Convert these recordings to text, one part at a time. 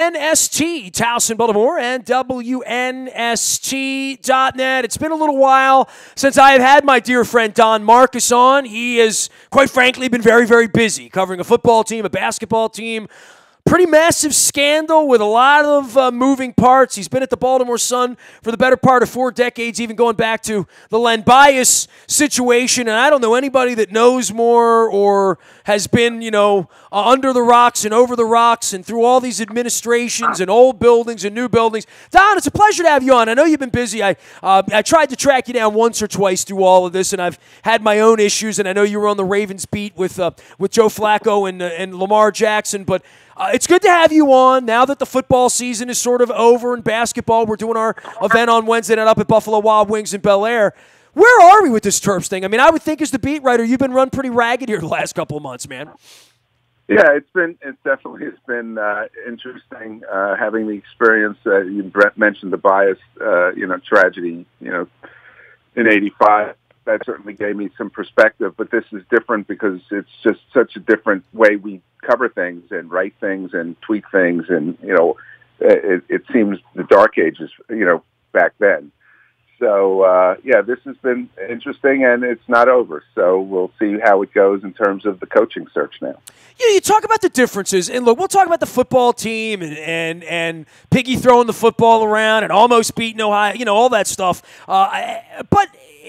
NST, Towson, Baltimore, and WNST.net. It's been a little while since I have had my dear friend Don Markus on. He has, quite frankly, been very, very busy covering a football team, a basketball team. Pretty massive scandal with a lot of moving parts. He's been at the Baltimore Sun for the better part of 4 decades, even going back to the Len Bias situation. And I don't know anybody that knows more or has been, under the rocks and over the rocks and through all these administrations and old buildings and new buildings. Don, it's a pleasure to have you on. I know you've been busy. I tried to track you down once or twice through all of this, and I've had my own issues. And I know you were on the Ravens beat with Joe Flacco and Lamar Jackson, but it's good to have you on now that the football season is sort of over in basketball. We're doing our event on Wednesday night up at Buffalo Wild Wings in Bel Air. Where are we with this Terps thing? I mean, I would think as the beat writer, you've been run pretty ragged here the last couple of months, man. Yeah, it's been interesting having the experience. Brett mentioned the Bias, tragedy, in '85. That certainly gave me some perspective, but this is different because it's just such a different way we cover things and write things and tweet things. And, it seems the dark ages, back then. So, this has been interesting, and it's not over. So we'll see how it goes in terms of the coaching search now. You talk about the differences, and look, we'll talk about the football team and Piggy throwing the football around and almost beating Ohio, all that stuff. But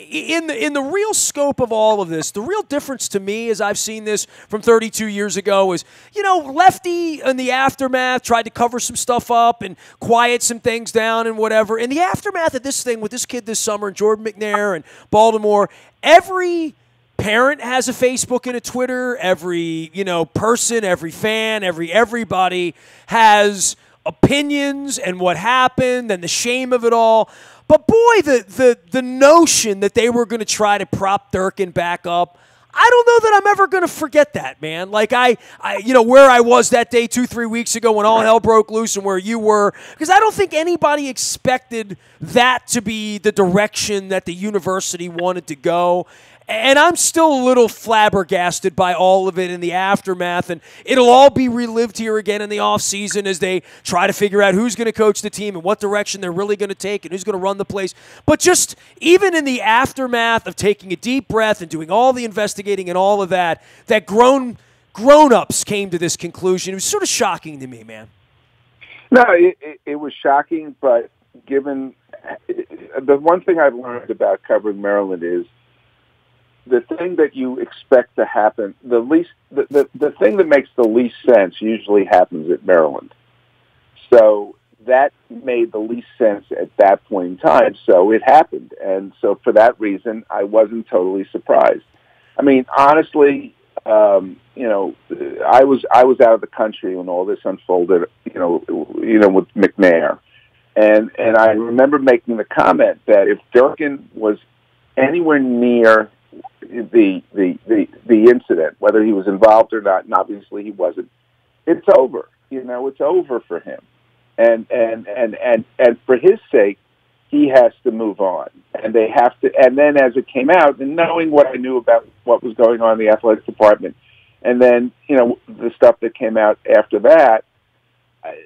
in the real scope of all of this, the real difference to me as I've seen this from 32 years ago is, Lefty in the aftermath tried to cover some stuff up and quiet some things down and whatever. In the aftermath of this thing with this kid this summer, Jordan McNair and Baltimore, every parent has a Facebook and a Twitter. Every, person, every fan, everybody has opinions and what happened and the shame of it all. But boy, the notion that they were going to try to prop Durkin back up, I don't know that I'm ever going to forget that, man. Like I where I was that day 2-3 weeks ago when all hell broke loose and where you were, because I don't think anybody expected that to be the direction that the university wanted to go. And I'm still a little flabbergasted by all of it in the aftermath, and it'll all be relived here again in the offseason as they try to figure out who's going to coach the team and what direction they're really going to take and who's going to run the place. But just even in the aftermath of taking a deep breath and doing all the investigating and all of that, that grown-ups came to this conclusion. It was sort of shocking to me, man. No, it was shocking, but given the one thing I've learned about covering Maryland is the thing that you expect to happen, the thing that makes the least sense usually happens at Maryland. So that made the least sense at that point in time. So it happened. And so for that reason, I wasn't totally surprised. I mean, honestly, I was out of the country when all this unfolded, with McNair. And I remember making the comment that if Durkin was anywhere near the incident, whether he was involved or not, and obviously he wasn't, it's over. It's over for him. And for his sake, he has to move on. And they have to, and then as it came out, and knowing what I knew about what was going on in the athletics department, and then, the stuff that came out after that,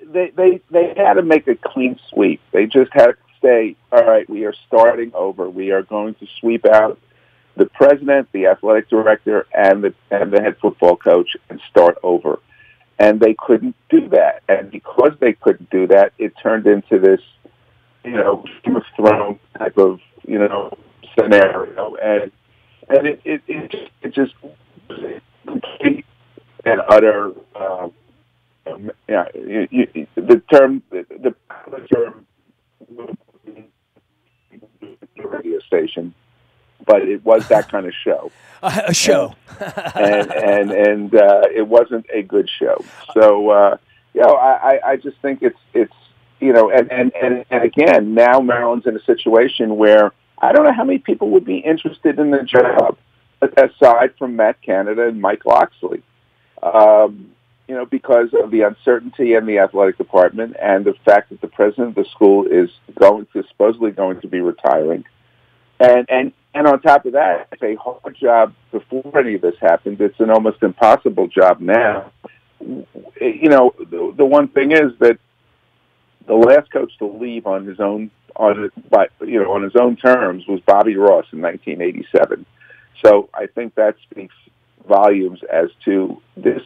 they had to make a clean sweep. They just had to say, all right, we are starting over. We are going to sweep out the president, the athletic director, and the head football coach and start over. And they couldn't do that. And because they couldn't do that, it turned into this, Game of Thrones type of, scenario. And it just complete and utter, the term radio station. But it was that kind of show. A show. and it wasn't a good show. So, I just think it's and again, now Maryland's in a situation where I don't know how many people would be interested in the job, aside from Matt Canada and Mike Loxley, because of the uncertainty in the athletic department and the fact that the president of the school is supposedly going to be retiring. And on top of that, it's a hard job before any of this happened. It's an almost impossible job now. The one thing is that the last coach to leave on his own on his own terms was Bobby Ross in 1987. So I think that speaks volumes as to this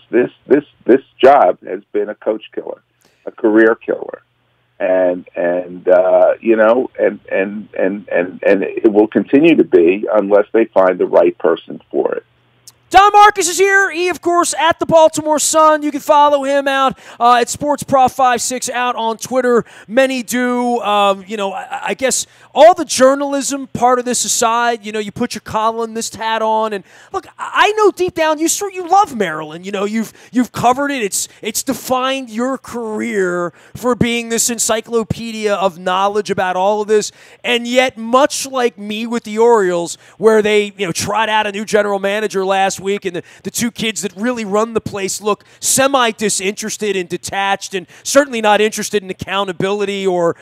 job has been a coach killer, a career killer, and it will continue to be unless they find the right person for it. Don Markus is here. He, of course, at the Baltimore Sun. You can follow him out at SportsProf56 out on Twitter. Many do. I guess all the journalism part of this aside, you put your columnist hat on. And look, I know deep down you love Maryland. You've covered it. It's defined your career for being this encyclopedia of knowledge about all of this. And yet, much like me with the Orioles, where they tried out a new general manager last week, and the two kids that really run the place look semi-disinterested and detached and certainly not interested in accountability or,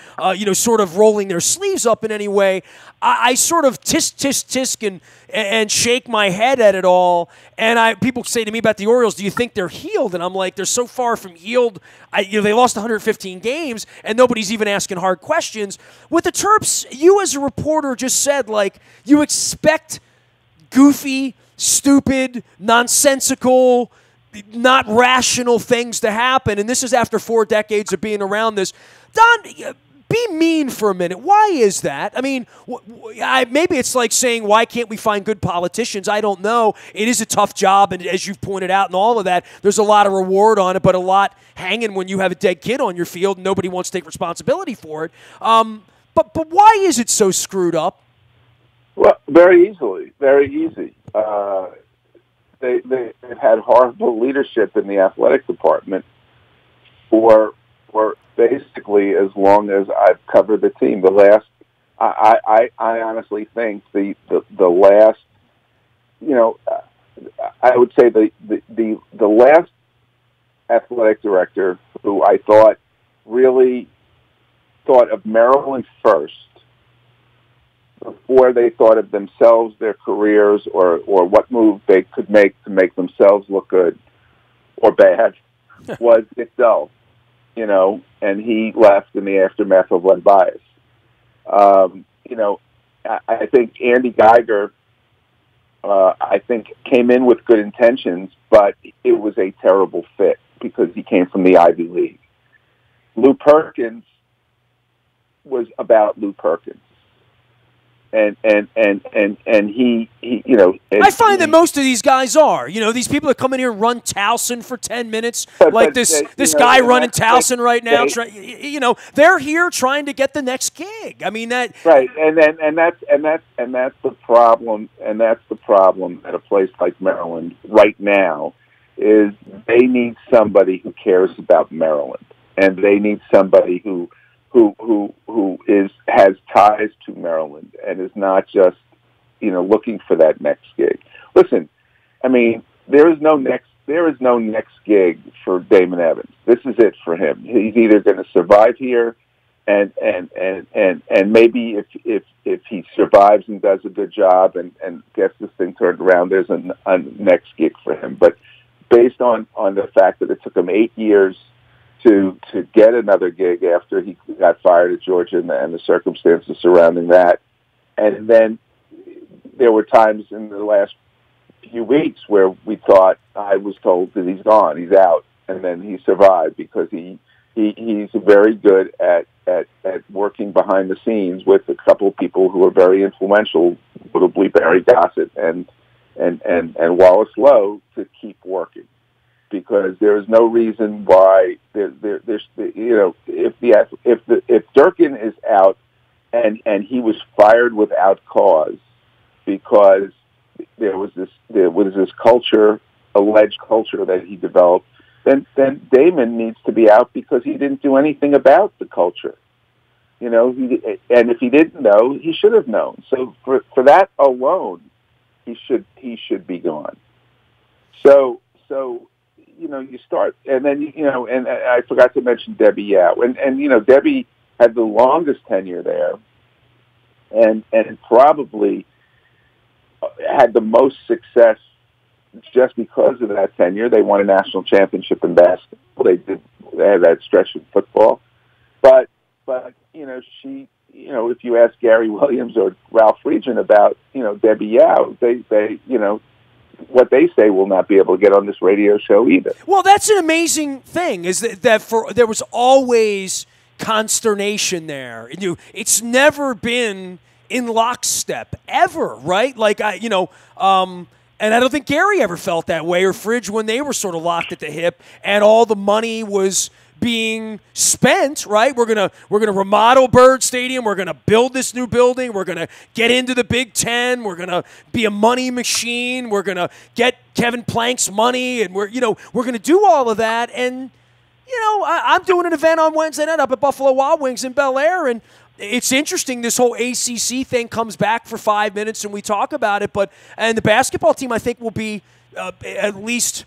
sort of rolling their sleeves up in any way. I sort of tisk and shake my head at it all. And people say to me about the Orioles, do you think they're healed? And I'm like, they're so far from healed. They lost 115 games, and nobody's even asking hard questions. With the Terps, you as a reporter just said, you expect goofy, stupid, nonsensical, not rational things to happen. And this is after 4 decades of being around this. Don, be mean for a minute. Why is that? I mean, maybe it's like saying, why can't we find good politicians? I don't know. It is a tough job, and as you've pointed out and all of that, there's a lot of reward on it, but a lot hanging when you have a dead kid on your field and nobody wants to take responsibility for it. But why is it so screwed up? Well, very easily. Very easy. They've had horrible leadership in the athletic department for basically as long as I've covered the team. I honestly think the last, I would say the last athletic director who I thought really thought of Maryland first before they thought of themselves, their careers, or what move they could make to make themselves look good or bad, was itself, and he left in the aftermath of Len Bias. I think Andy Geiger, came in with good intentions, but it was a terrible fit because he came from the Ivy League. Lou Perkins was about Lou Perkins. And he I find that most of these guys are. These people that come in here and run Towson for 10 minutes, this guy running Towson right now. They're here trying to get the next gig. I mean that. Right, and that's the problem. And that's the problem at a place like Maryland right now is they need somebody who cares about Maryland, and they need somebody who has ties to Maryland and is not just looking for that next gig. Listen, I mean, there is no next gig for Damon Evans. This is it for him. He's either going to survive here, and maybe if he survives and does a good job and gets this thing turned around, there's a next gig for him. But based on the fact that it took him 8 years to get another gig after he got fired at Georgia and the circumstances surrounding that. And then there were times in the last few weeks where we thought, I was told that he's gone, he's out. And then he survived because he's very good at working behind the scenes with a couple of people who are very influential, notably Barry Gossett and Wallace Lowe, to keep working. Because there is no reason why if Durkin is out and he was fired without cause because there was this culture, alleged culture that he developed, then Damon needs to be out because he didn't do anything about the culture. And if he didn't know, he should have known. So for that alone, he should be gone. So you start, and then, and I forgot to mention Debbie Yao. And Debbie had the longest tenure there and probably had the most success just because of that tenure. They won a national championship in basketball. They had that stretch in football. But if you ask Gary Williams or Ralph Friedgen about, Debbie Yao, they what they say will not be able to get on this radio show either. Well, that's an amazing thing, is that there was always consternation there. It's never been in lockstep ever, right? Like and I don't think Gary ever felt that way, or Fridge, when they were sort of locked at the hip and all the money was being spent, right? We're gonna remodel Bird Stadium. We're gonna build this new building. We're gonna get into the Big Ten. We're gonna be a money machine. We're gonna get Kevin Plank's money, and we're gonna do all of that. And I'm doing an event on Wednesday night up at Buffalo Wild Wings in Bel Air, and it's interesting. This whole ACC thing comes back for 5 minutes, and we talk about it. And the basketball team, I think, will be at least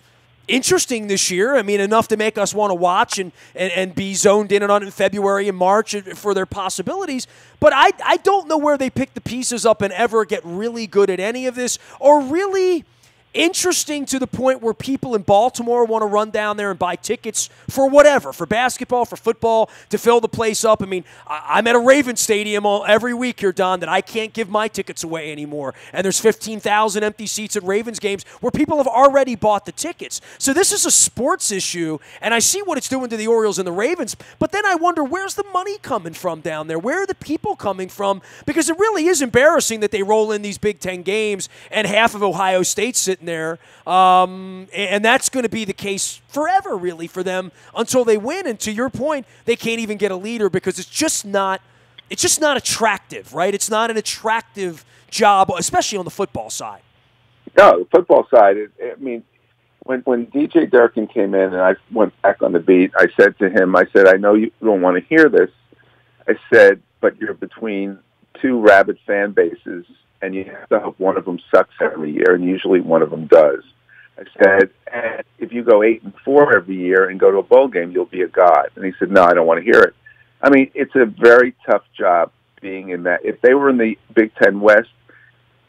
interesting this year. I mean, enough to make us want to watch and be zoned in on it in February and March for their possibilities. But I don't know where they pick the pieces up and ever get really good at any of this, or really interesting to the point where people in Baltimore want to run down there and buy tickets for whatever, for basketball, for football, to fill the place up. I mean, I'm at a Ravens stadium every week here, Don, that I can't give my tickets away anymore. And there's 15,000 empty seats at Ravens games where people have already bought the tickets. So this is a sports issue, and I see what it's doing to the Orioles and the Ravens. But then I wonder, where's the money coming from down there? Where are the people coming from? Because it really is embarrassing that they roll in these Big Ten games and half of Ohio State's sitting there, and that's going to be the case forever, really, for them until they win. And to your point, they can't even get a leader because it's just not attractive, right? It's not an attractive job, especially on the football side. No, the football side. When DJ Durkin came in and I went back on the beat, I said to him, I know you don't want to hear this. I said, but you're between two rabid fan bases, and you have to hope one of them sucks every year, and usually one of them does. I said, and if you go 8-4 every year and go to a bowl game, you'll be a god. And he said, no, I don't want to hear it. I mean, it's a very tough job being in that. If they were in the Big Ten West,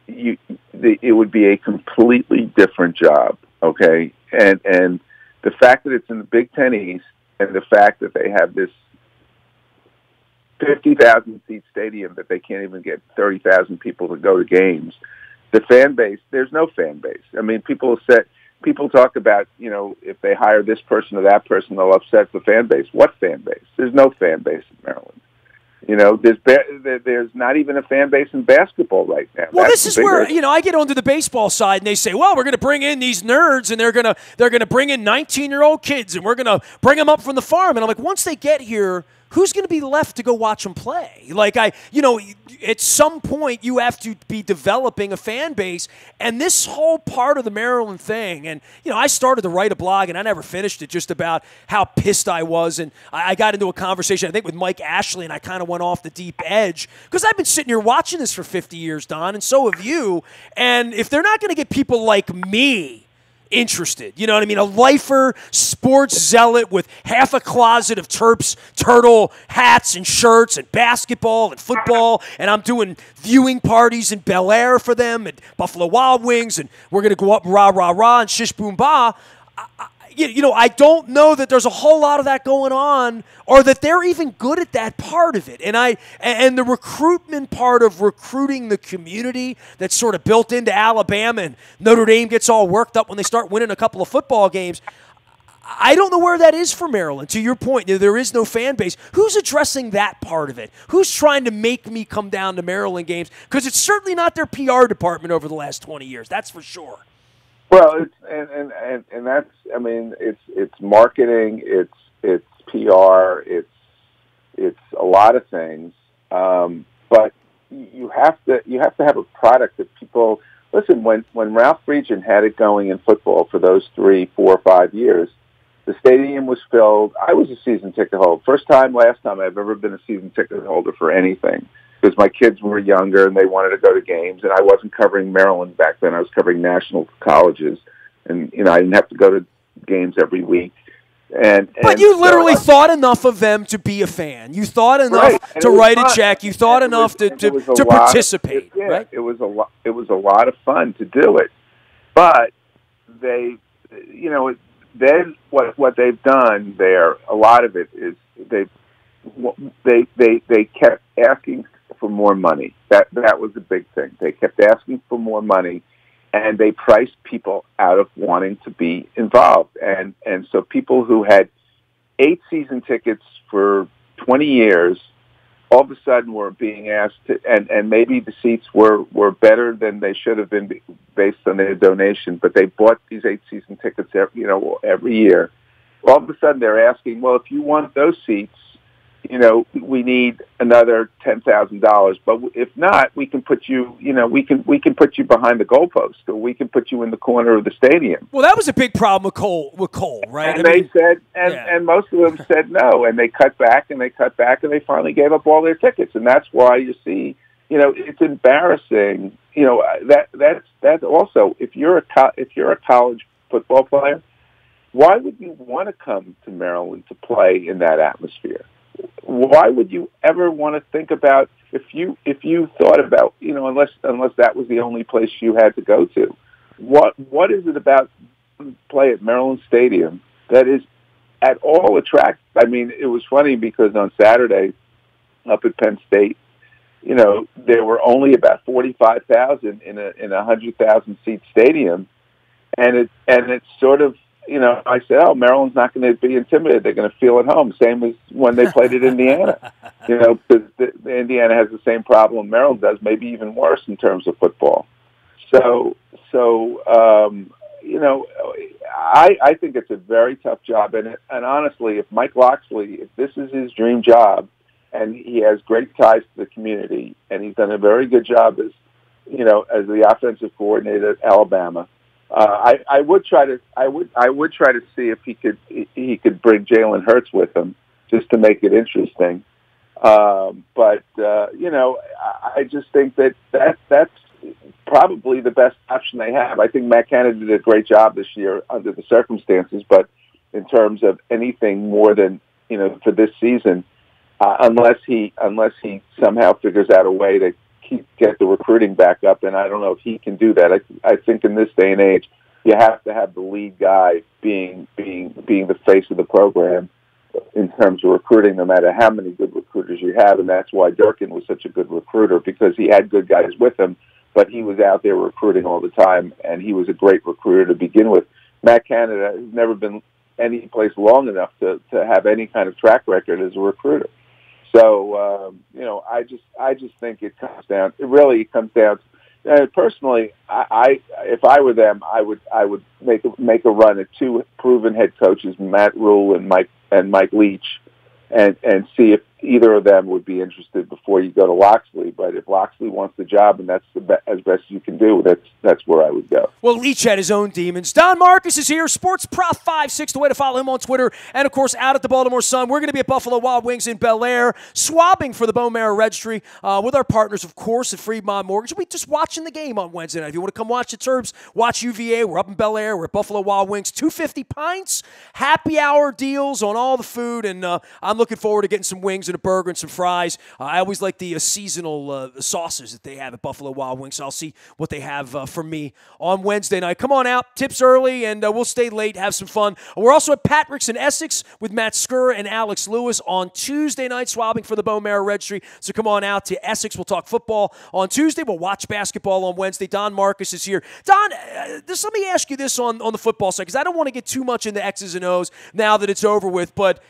it would be a completely different job, okay? And the fact that it's in the Big Ten East, and the fact that they have this 50,000 seat stadium that they can't even get 30,000 people to go to games. The fan base, there's no fan base. I mean, people talk about, if they hire this person or that person, they'll upset the fan base. What fan base? There's no fan base in Maryland. There's not even a fan base in basketball right now. Well, this is where I get onto the baseball side, and they say, "Well, we're going to bring in these nerds, and they're going to bring in 19-year-old kids, and we're going to bring them up from the farm." And I'm like, once they get here, who's going to be left to go watch them play? Like, at some point you have to be developing a fan base, and this whole part of the Maryland thing, and, I started to write a blog, and I never finished it, just about how pissed I was, and I got into a conversation, I think, with Mike Ashley, and I kind of went off the deep edge, because I've been sitting here watching this for 50 years, Don, and so have you, and if they're not going to get people like me interested, you know what I mean? A lifer, sports zealot with half a closet of Terps turtle hats and shirts and basketball and football, and I'm doing viewing parties in Bel Air for them at Buffalo Wild Wings, and we're going to go up rah, rah, rah and shish boom ba. I don't know that there's a whole lot of that going on, or that they're even good at that part of it. And the recruitment part of recruiting the community that's sort of built into Alabama, and Notre Dame gets all worked up when they start winning a couple of football games. I don't know where that is for Maryland. To your point, there is no fan base. Who's addressing that part of it? Who's trying to make me come down to Maryland games? Because it's certainly not their PR department over the last 20 years. That's for sure. Well, and that's, it's marketing, it's PR, it's a lot of things, but you have to have a product that people listen. When Ralph Friedgen had it going in football for those 3, 4, 5 years, the stadium was filled. I was a season ticket holder. Last time I've ever been a season ticket holder for anything, because my kids were younger and they wanted to go to games, and I wasn't covering Maryland back then. I was covering national colleges, and I didn't have to go to games every week. But you literally thought enough of them to be a fan. You thought enough to write a check. You thought enough to participate. Right? It was a lot of fun to do it, but they, then what they've done there, a lot of it is they kept asking for more money. That was the big thing. They kept asking for more money, and they priced people out of wanting to be involved. And so people who had 8 season tickets for 20 years all of a sudden were being asked to, and maybe the seats were better than they should have been based on their donation, but they bought these 8 season tickets every year. All of a sudden they're asking, well, if you want those seats, we need another $10,000. But if not, we can put you, we can put you behind the goalpost, or we can put you in the corner of the stadium. Well, that was a big problem with Cole, right? And they said, and most of them said no, and they cut back, and they finally gave up all their tickets, and that's why you see, it's embarrassing. That's also, if you're a college football player, why would you want to come to Maryland to play in that atmosphere? Why would you ever want to think about, if you thought about, unless that was the only place you had to go to, what is it about play at Maryland Stadium that is at all attractive? I mean, it was funny because on Saturday up at Penn State, there were only about 45,000 in a 100,000 seat stadium, and it's sort of, I said, oh, Maryland's not going to be intimidated. They're going to feel at home. Same as when they played at Indiana. Because Indiana has the same problem Maryland does, maybe even worse in terms of football. So I think it's a very tough job. And honestly, if Mike Loxley, if this is his dream job, and he has great ties to the community, and he's done a very good job as the offensive coordinator at Alabama, I would try to see if he could bring Jalen Hurts with him just to make it interesting. But I just think that's probably the best option they have. I think Matt Canada did a great job this year under the circumstances, but in terms of anything more than for this season, unless he somehow figures out a way to get the recruiting back up, and I don't know if he can do that. I think in this day and age, you have to have the lead guy being the face of the program in terms of recruiting, no matter how many good recruiters you have, and that's why Durkin was such a good recruiter, because he had good guys with him, but he was out there recruiting all the time, and he was a great recruiter to begin with. Matt Canada has never been any place long enough to have any kind of track record as a recruiter. So, I just think it comes down. It really comes down. Personally, if I were them, I would make a run at 2 proven head coaches, Matt Rule and Mike Leach, and see if either of them would be interested before you go to Loxley. But if Loxley wants the job and that's as best you can do, that's where I would go. Well, Leach had his own demons. Don Markus is here, Sports Prof 56, the way to follow him on Twitter. And, of course, out at the Baltimore Sun, we're going to be at Buffalo Wild Wings in Bel Air, swabbing for the Bone Marrow Registry with our partners, of course, at Fremont Mortgage. We're just watching the game on Wednesday night. If you want to come watch the Terps, watch UVA. We're up in Bel Air. We're at Buffalo Wild Wings. $2.50 pints, happy hour deals on all the food, and I'm looking forward to getting some wings and a burger and some fries. I always like the seasonal sauces that they have at Buffalo Wild Wings, so I'll see what they have for me on Wednesday night. Come on out, tips early, and we'll stay late, have some fun. We're also at Patrick's in Essex with Matt Skur and Alex Lewis on Tuesday night, swabbing for the Bone Marrow Registry, so come on out to Essex. We'll talk football on Tuesday. We'll watch basketball on Wednesday. Don Markus is here. Don, just let me ask you this on the football side, because I don't want to get too much into X's and O's now that it's over with, but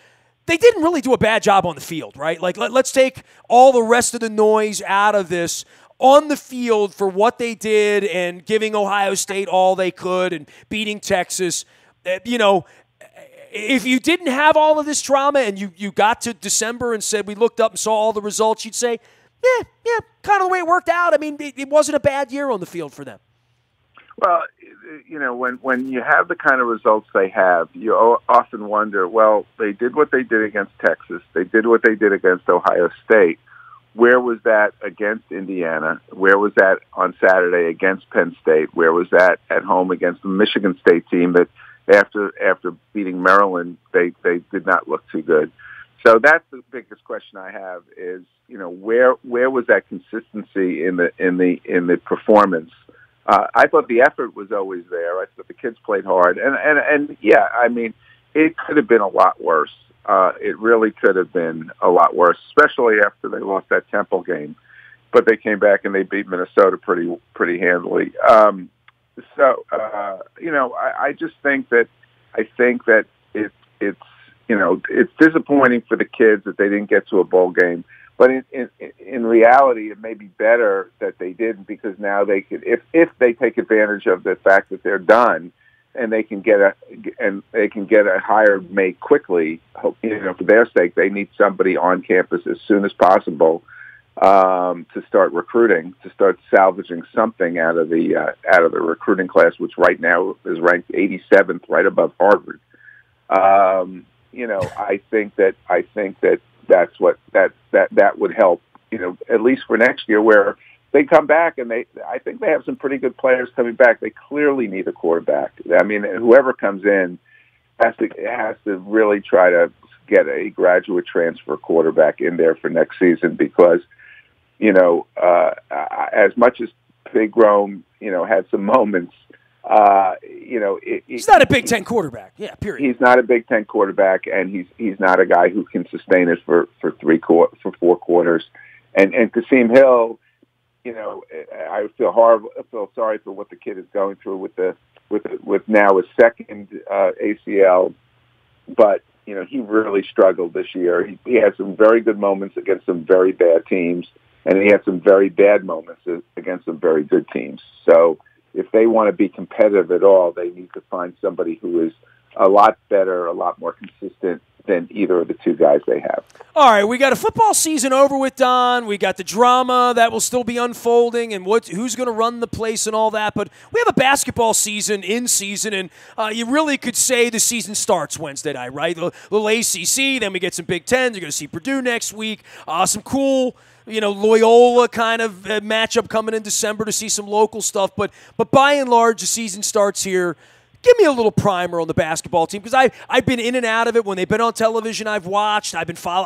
they didn't really do a bad job on the field, right? Like, let's take all the rest of the noise out of this. On the field for what they did and giving Ohio State all they could and beating Texas, if you didn't have all of this drama and you got to December and said we looked up and saw all the results, you'd say, yeah, kind of the way it worked out. I mean, it wasn't a bad year on the field for them. Well, when you have the kind of results they have, you often wonder, well, they did what they did against Texas. They did what they did against Ohio State. Where was that against Indiana? Where was that on Saturday against Penn State? Where was that at home against the Michigan State team that after beating Maryland, they did not look too good? So that's the biggest question I have is, where was that consistency in the performance? I thought the effort was always there. I thought the kids played hard, and yeah, I mean, it could have been a lot worse. it really could have been a lot worse, especially after they lost that Temple game. But they came back and they beat Minnesota pretty handily. I just think that it's disappointing for the kids that they didn't get to a bowl game. But in reality, it may be better that they didn't, because now they could, if they take advantage of the fact that they're done, and they can get a hire made quickly. For their sake, they need somebody on campus as soon as possible to start recruiting, to start salvaging something out of the recruiting class, which right now is ranked 87th, right above Harvard. I think that's what that would help. At least for next year, where they come back and I think they have some pretty good players coming back. They clearly need a quarterback. I mean, whoever comes in has to really try to get a graduate transfer quarterback in there for next season, because as much as Big Rome, had some moments. He's not a Big Ten quarterback. Yeah, period. He's not a Big Ten quarterback, and he's not a guy who can sustain it for 4 quarters. And Kasim Hill, I feel sorry for what the kid is going through with now his second ACL, but he really struggled this year. He had some very good moments against some very bad teams, and he had some very bad moments against some very good teams. So if they want to be competitive at all, they need to find somebody who is a lot better, a lot more consistent than either of the two guys they have. All right, we got a football season over with, Don. We got the drama that will still be unfolding, and who's going to run the place and all that. But we have a basketball season in season, and you really could say the season starts Wednesday night, right? The little ACC, then we get some Big Ten. You're going to see Purdue next week. Some cool, Loyola kind of matchup coming in December to see some local stuff. But by and large, the season starts here. Give me a little primer on the basketball team, because I've been in and out of it. When they've been on television, I've watched. I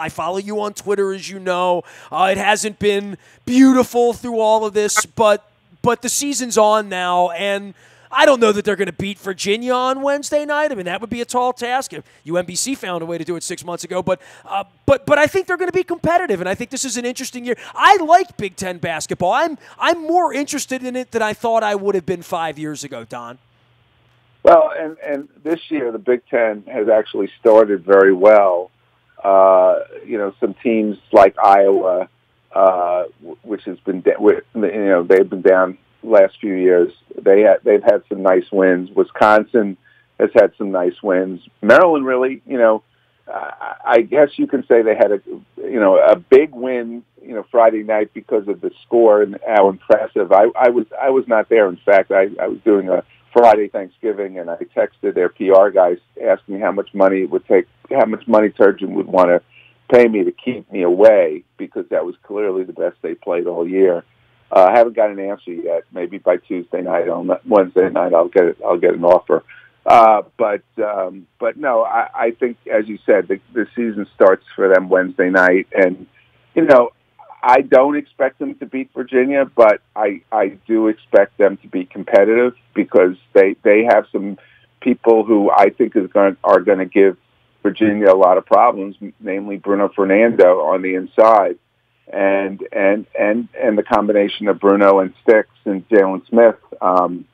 follow you on Twitter, as you know. It hasn't been beautiful through all of this, but the season's on now, and I don't know that they're going to beat Virginia on Wednesday night. I mean, that would be a tall task if UMBC found a way to do it 6 months ago. But I think they're going to be competitive, and I think this is an interesting year. I like Big Ten basketball. I'm more interested in it than I thought I would have been 5 years ago, Don. Well, and this year the Big Ten has actually started very well. Some teams like Iowa, which has been they've been down the last few years. They've had some nice wins. Wisconsin has had some nice wins. Maryland really, I guess you can say they had a big win, Friday night because of the score and how impressive. I was not there. In fact, I was doing a Friday Thanksgiving, and I texted their PR guys asking how much money it would take, how much money Turgeon would want to pay me to keep me away, because that was clearly the best they played all year. I haven't got an answer yet. Maybe by Tuesday night, on Wednesday night, I'll get an offer. But no, I think, as you said, the season starts for them Wednesday night, and I don't expect them to beat Virginia, but I do expect them to be competitive, because they have some people who I think are going to give Virginia a lot of problems, namely Bruno Fernando on the inside, and the combination of Bruno and Sticks and Jalen Smith on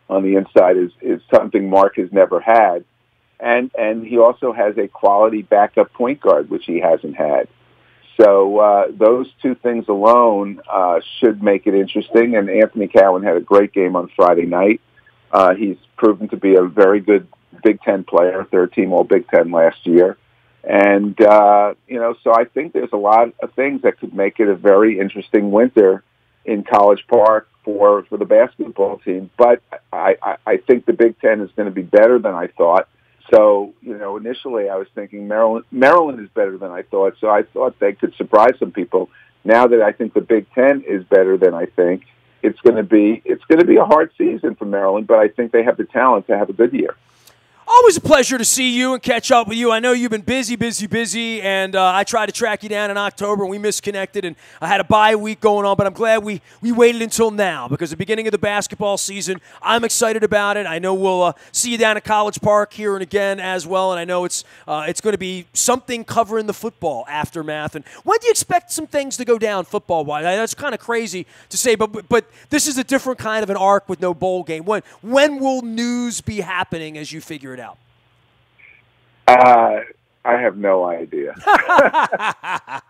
the inside is something Mark has never had, and he also has a quality backup point guard, which he hasn't had. So those two things alone should make it interesting. And Anthony Cowan had a great game on Friday night. He's proven to be a very good Big Ten player, third team All Big Ten last year. And, so I think there's a lot of things that could make it a very interesting winter in College Park for the basketball team. But I think the Big Ten is going to be better than I thought. So, initially I was thinking Maryland is better than I thought. So I thought they could surprise some people. Now that I think the Big Ten is better than I think, it's going to be a hard season for Maryland, but I think they have the talent to have a good year. Always a pleasure to see you and catch up with you. I know you've been busy, and I tried to track you down in October, and we misconnected, and I had a bye week going on, but I'm glad we waited until now because the beginning of the basketball season, I'm excited about it. I know we'll see you down at College Park here and again as well, and I know it's going to be something covering the football aftermath. And when do you expect some things to go down football-wise? That's kind of crazy to say, but this is a different kind of an arc with no bowl game. When will news be happening as you figure it out? I have no idea. I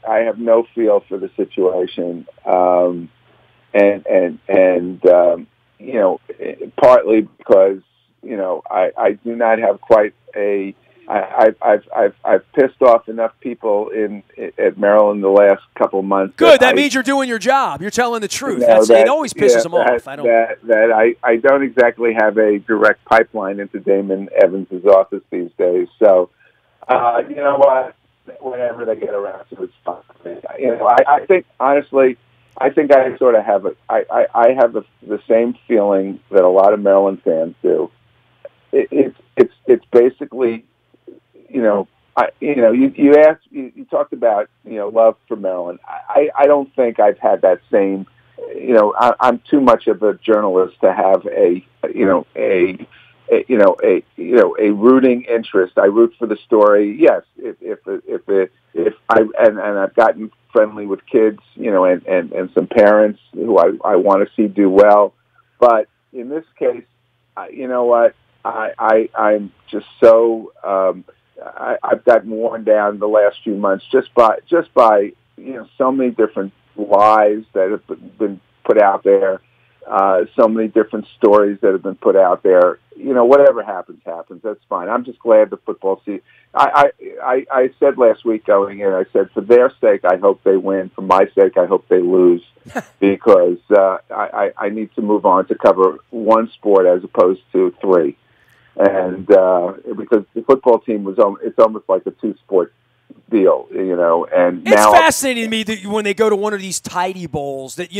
have no feel for the situation, partly because I do not have quite a. I've pissed off enough people at Maryland the last couple of months. Good. That means you're doing your job. You're telling the truth. It always pisses them off. I don't exactly have a direct pipeline into Damon Evans's office these days. So, you know what? Whenever they get around to it's fine. I think honestly, I sort of have I have the same feeling that a lot of Maryland fans do. It's basically. You talked about, love for Maryland. I don't think I've had that same, I'm too much of a journalist to have a rooting interest. I root for the story. Yes. If I've gotten friendly with kids, and some parents who I want to see do well. But in this case, you know what? I'm just so, I've gotten worn down the last few months just by so many different lies that have been put out there, so many different stories that have been put out there. Whatever happens. That's fine. I'm just glad the football season. I said last week going in, I said for their sake, I hope they win. For my sake, I hope they lose, because I need to move on to cover one sport as opposed to three. And because the football team it's almost like a two-sport deal, and it's fascinating to me that when they go to one of these tidy bowls that,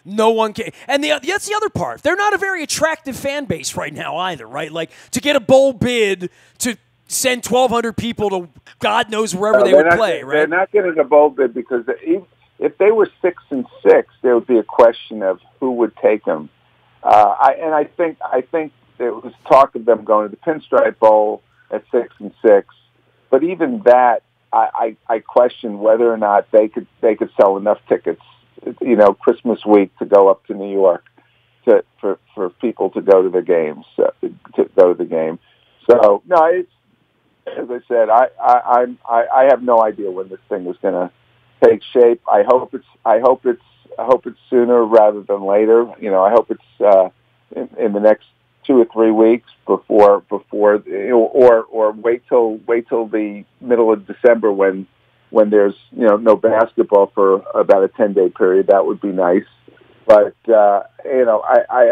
no one can. And that's the other part. They're not a very attractive fan base right now either, right? Like, to get a bowl bid to send 1,200 people to God knows wherever they would play, right? They're not getting a bowl bid because if they were 6-6, there would be a question of who would take them. I think there was talk of them going to the Pinstripe Bowl at 6-6, but even that, I question whether or not they could sell enough tickets, Christmas week to go up to New York for people to go to the games, to go to the game. So no, it's, as I said, I have no idea when this thing is going to take shape. I hope it's sooner rather than later. I hope it's in the next 2 or 3 weeks before or wait till the middle of December when there's no basketball for about a 10-day period. That would be nice, but I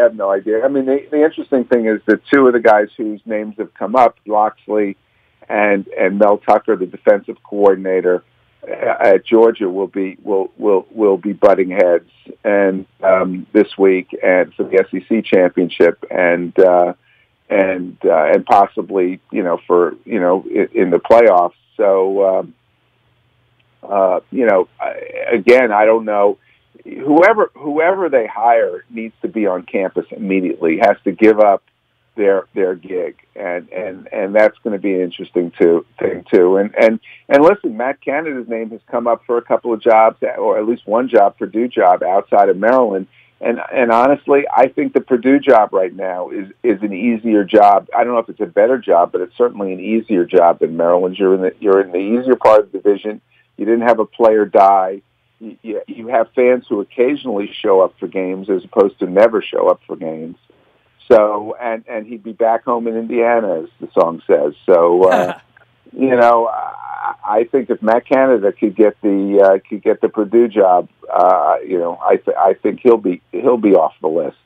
have no idea. I mean, the interesting thing is that two of the guys whose names have come up, Loxley and Mel Tucker, the defensive coordinator at Georgia, will be butting heads and this week and for the SEC championship and possibly for in the playoffs. So again, I don't know. Whoever they hire needs to be on campus immediately. Has to give up their gig, and that's going to be an interesting thing too. And listen, Matt Canada's name has come up for a couple of jobs, or at least one job, Purdue job outside of Maryland. And honestly, I think the Purdue job right now is an easier job. I don't know if it's a better job, but it's certainly an easier job than Maryland's. You're in the easier part of the division. You didn't have a player die. You have fans who occasionally show up for games as opposed to never show up for games. So, and he'd be back home in Indiana, as the song says. So, I think if Matt Canada could get the Purdue job, I think he'll be off the list.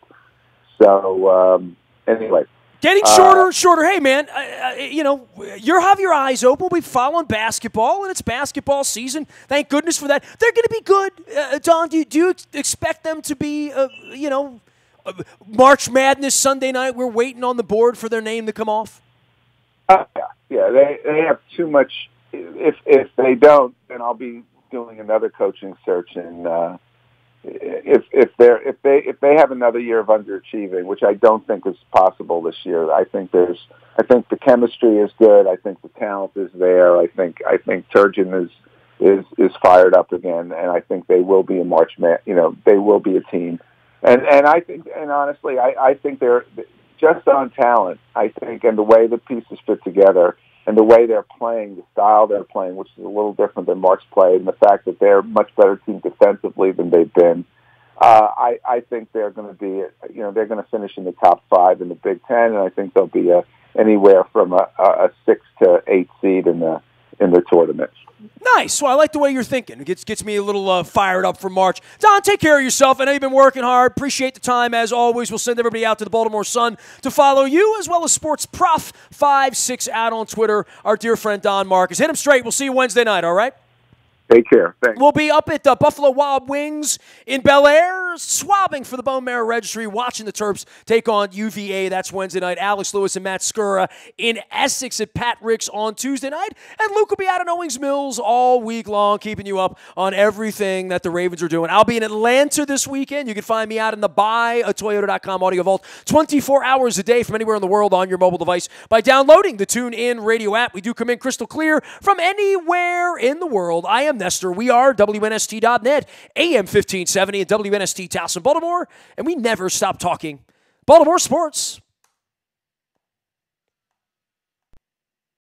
So, anyway. Getting shorter and shorter. Hey, man, you have your eyes open. We've followed basketball, and it's basketball season. Thank goodness for that. They're going to be good. Don, do you expect them to be, March Madness Sunday night, we're waiting on the board for their name to come off? Yeah. They have too much. If they don't, then I'll be doing another coaching search. And if they have another year of underachieving, which I don't think is possible this year, I think the chemistry is good. I think the talent is there. I think Turgeon is fired up again, and I think they will be they will be a team. And I think, and honestly, I think they're just on talent, I think, and the way the pieces fit together and the way they're playing, the style they're playing, which is a little different than Mark's play, and the fact that they're a much better team defensively than they've been. I think they're going to be, they're going to finish in the top 5 in the Big Ten, and I think they'll be anywhere from a 6 to 8 seed in the tournament. Nice. Well, I like the way you're thinking. It gets me a little fired up for March. Don, take care of yourself. I know you've been working hard. Appreciate the time, as always. We'll send everybody out to the Baltimore Sun to follow you, as well as Sports Prof 56 out on Twitter. Our dear friend Don Markus. Hit him straight. We'll see you Wednesday night, all right? Take care. Thanks. We'll be up at the Buffalo Wild Wings in Bel Air, swabbing for the Bone Marrow Registry, watching the Terps take on UVA. That's Wednesday night. Alex Lewis and Matt Skura in Essex at Pat Rick's on Tuesday night. And Luke will be out at Owings Mills all week long, keeping you up on everything that the Ravens are doing. I'll be in Atlanta this weekend. You can find me out in the buyatoyota.com audio vault 24 hours a day from anywhere in the world on your mobile device by downloading the TuneIn Radio app. We do come in crystal clear from anywhere in the world. I am Nestor. We are WNST.net, AM 1570 at WNST Towson, Baltimore, and we never stop talking Baltimore sports.